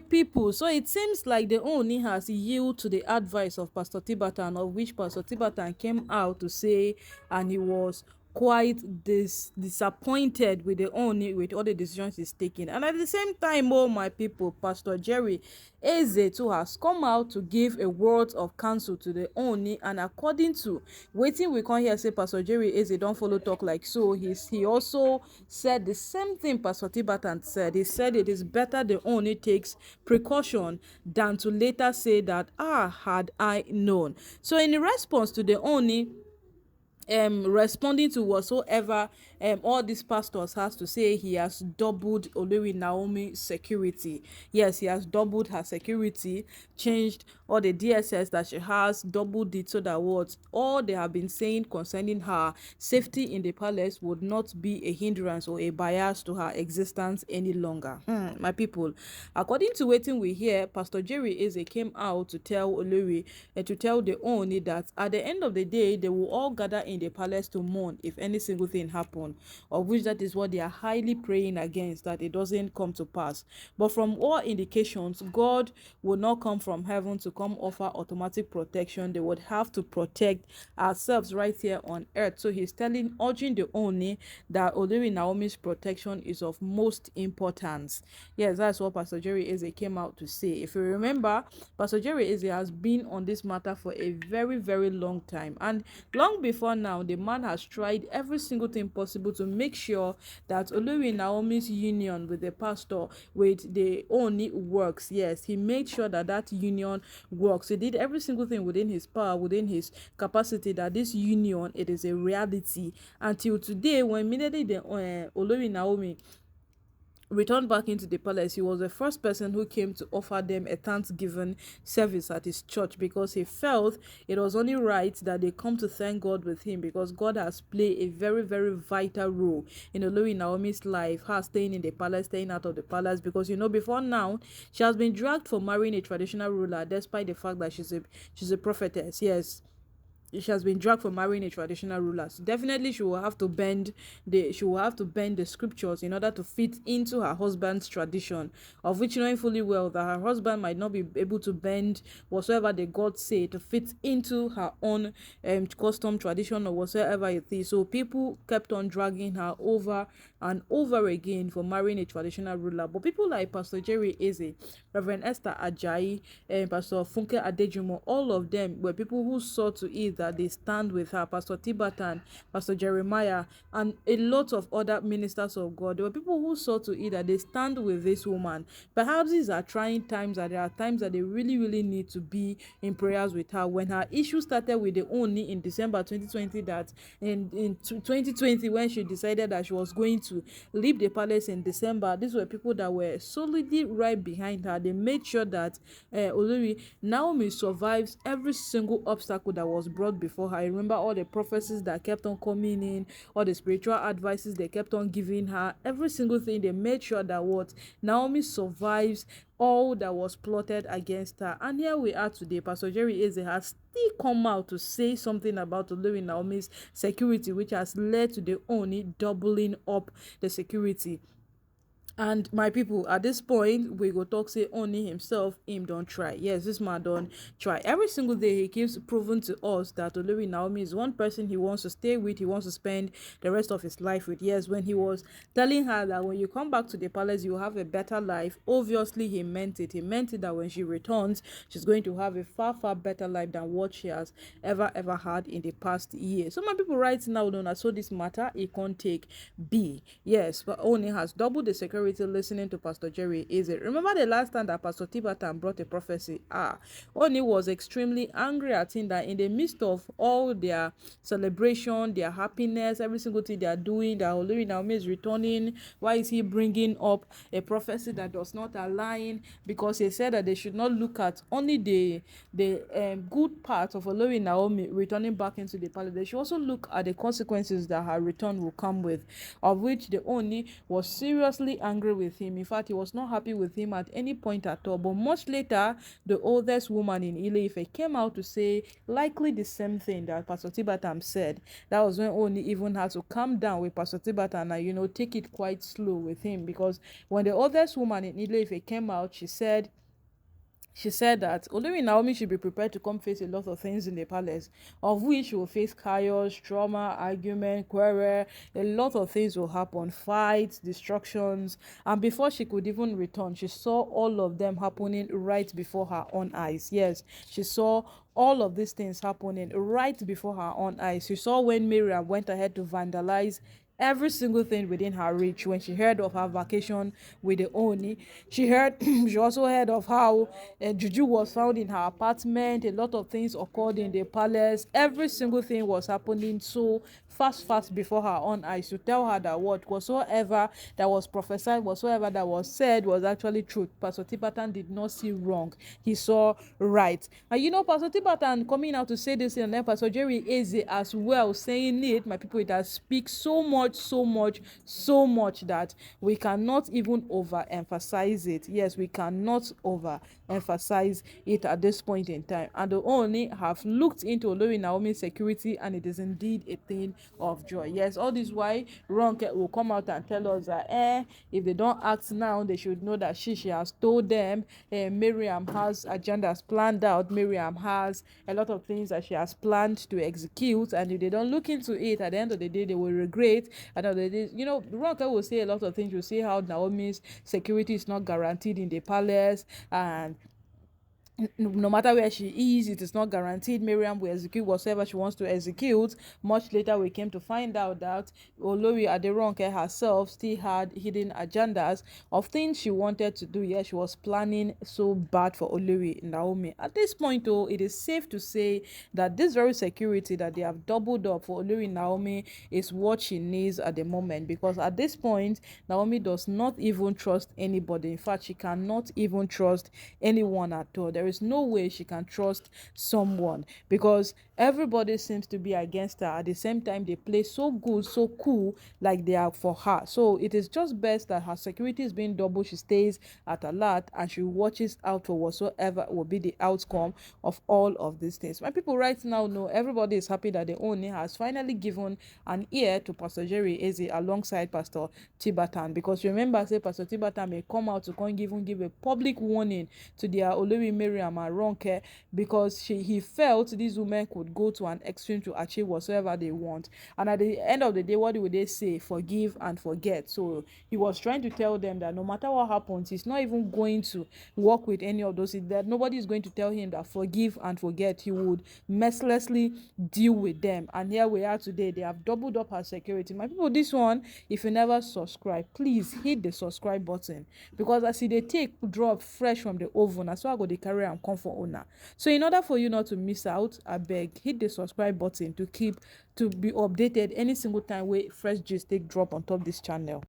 People, so it seems like the Ooni has yielded to the advice of Pastor Tibatan, of which Pastor Tibatan came out to say, and he was quite disappointed with the Ooni, with all the decisions he's taking. And at the same time, oh my people, Pastor Jerry Eze too has come out to give a word of counsel to the Ooni, and according to wetin we come hear say Pastor Jerry Eze don follow talk like so, he also said the same thing Pastor Tibatan said. He said it is better the Ooni takes precaution than to later say that, had I known. So in response to the Ooni responding to whatsoever all these pastors has to say, he has doubled Olori Naomi's security. Yes, he has doubled her security, changed all the DSS that she has, doubled it, so that what all they have been saying concerning her safety in the palace would not be a hindrance or a bias to her existence any longer. My people, according to wetin we hear, Pastor Jerry Eze came out to tell Olori and to tell the Ooni that at the end of the day they will all gather in the palace to mourn if any single thing happen, of which that is what they are highly praying against, that it doesn't come to pass. But from all indications, God will not come from heaven to come offer automatic protection. They would have to protect ourselves right here on earth. So he's urging the Ooni that Olori Naomi's protection is of most importance. Yes, that's what Pastor Jerry Eze came out to say. If you remember, Pastor Jerry Eze has been on this matter for a very, very long time, and long before now, the man has tried every single thing possible to make sure that Olori Naomi's union with the pastor, with the Ooni, works. Yes, he made sure that that union works. He did every single thing within his power, within his capacity, that this union, it is a reality. Until today, when immediately the Olori Naomi returned back into the palace, he was the first person who came to offer them a thanksgiving service at his church, because he felt it was only right that they come to thank God with him, because God has played a very, very vital role in Olori Naomi's life, her staying in the palace, staying out of the palace, because before now she has been dragged for marrying a traditional ruler, despite the fact that she's a prophetess. Yes, she has been dragged for marrying a traditional ruler. So definitely she will have to bend the scriptures in order to fit into her husband's tradition, of which, knowing fully well that her husband might not be able to bend whatsoever the gods say to fit into her own custom, tradition, or whatsoever it is. So people kept on dragging her over and over again for marrying a traditional ruler. But people like Pastor Jerry Eze, Reverend Esther Ajayi, and Pastor Funke Adejumo, all of them were people who saw to it that they stand with her. Pastor Tibatan, Pastor Jeremiah, and a lot of other ministers of God. There were people who saw to it that they stand with this woman. Perhaps these are trying times, that there are times that they really, really need to be in prayers with her. When her issue started with the Ooni in December 2020, that in 2020, when she decided that she was going to leave the palace in December, these were people that were solidly right behind her. They made sure that Olori Naomi survives every single obstacle that was brought before her. I remember all the prophecies that kept on coming in, all the spiritual advices they kept on giving her, every single thing. They made sure that what Naomi survives all that was plotted against her. And here we are today. Pastor Jerry Eze has still come out to say something about Olori Naomi's security, which has led to the Ooni doubling up the security. And my people, at this point, we go talk say Ooni himself, him don't try. Yes, this man don't try. Every single day he keeps proving to us that Olori Naomi is one person he wants to stay with, he wants to spend the rest of his life with. Yes, when he was telling her that when you come back to the palace you will have a better life, obviously he meant it. He meant it that when she returns, she's going to have a far, far better life than what she has ever had in the past year. So my people, right now, don't know, so this matter, it can't take B. Yes, but Ooni has doubled the security listening to Pastor Jerry Eze. Remember the last time that Pastor Tibatan brought a prophecy? Ooni was extremely angry at him that in the midst of all their celebration, their happiness, every single thing they are doing, that Olori Naomi is returning, why is he bringing up a prophecy that does not align? Because he said that they should not look at only the good part of Olori Naomi returning back into the palace. They should also look at the consequences that her return will come with, of which the Ooni was seriously angry angry with him. In fact, he was not happy with him at any point at all. But much later, the oldest woman in Ile-Ife came out to say likely the same thing that Pastor Tibatam said. That was when Ooni even had to calm down with Pastor Tibatam and, take it quite slow with him, because when the oldest woman in Ile-Ife came out, she said that Olori Naomi should be prepared to come face a lot of things in the palace, of which she will face chaos, trauma, argument, quarrel. A lot of things will happen, fights, destructions. And before she could even return, she saw all of them happening right before her own eyes. Yes, she saw all of these things happening right before her own eyes. She saw when Mariam went ahead to vandalize every single thing within her reach. When she heard of her vacation with the Ooni, she also heard of how juju was found in her apartment. A lot of things occurred in the palace. Every single thing was happening so fast before her own eyes, to tell her that whatsoever that was prophesied, whatsoever that was said was actually truth. Pastor Tibatam did not see wrong, he saw right. And Pastor Tibatam coming out to say this, and then Pastor Jerry Eze as well saying it, my people, it has speak so much that we cannot even overemphasize it. Yes, we cannot overemphasize it at this point in time. And the Ooni have looked into Olori Naomi's security, and it is indeed a thing of joy. Yes, all this why Ronke will come out and tell us that if they don't act now, they should know that she has told them. Mariam has agendas planned out. Mariam has a lot of things that she has planned to execute, and if they don't look into it, at the end of the day, they will regret. At the end of the day, Ronke will say a lot of things. You'll see how Naomi's security is not guaranteed in the palace, and no matter where she is, it is not guaranteed Mariam will execute whatever she wants to execute. Much later, we came to find out that Olori Aderonke herself still had hidden agendas of things she wanted to do. Yes, she was planning so bad for Olori Naomi. At this point, though, it is safe to say that this very security that they have doubled up for Olori Naomi is what she needs at the moment, because at this point, Naomi does not even trust anybody. In fact, she cannot even trust anyone at all. There is no way she can trust someone, because everybody seems to be against her. At the same time, they play so good, so cool, like they are for her. So it is just best that her security is being doubled. She stays at alert and she watches out for whatsoever will be the outcome of all of these things. My people right now know everybody is happy that the Ooni has finally given an ear to Pastor Jerry Eze alongside Pastor Tibatam, because remember, say Pastor Tibatam may come out to give a public warning to their Olori Mariam and Ronke, because he felt these women could go to an extreme to achieve whatsoever they want. And at the end of the day, what would they say? Forgive and forget. So he was trying to tell them that no matter what happens, he's not even going to work with any of those. That nobody is going to tell him that forgive and forget. He would mercilessly deal with them. And here we are today. They have doubled up her security. My people, this one, if you never subscribe, please hit the subscribe button, because as they take drop fresh from the oven, as well I go the carry and come for owner. So in order for you not to miss out, I beg, hit the subscribe button to be updated any single time where fresh gist take drop on top this channel.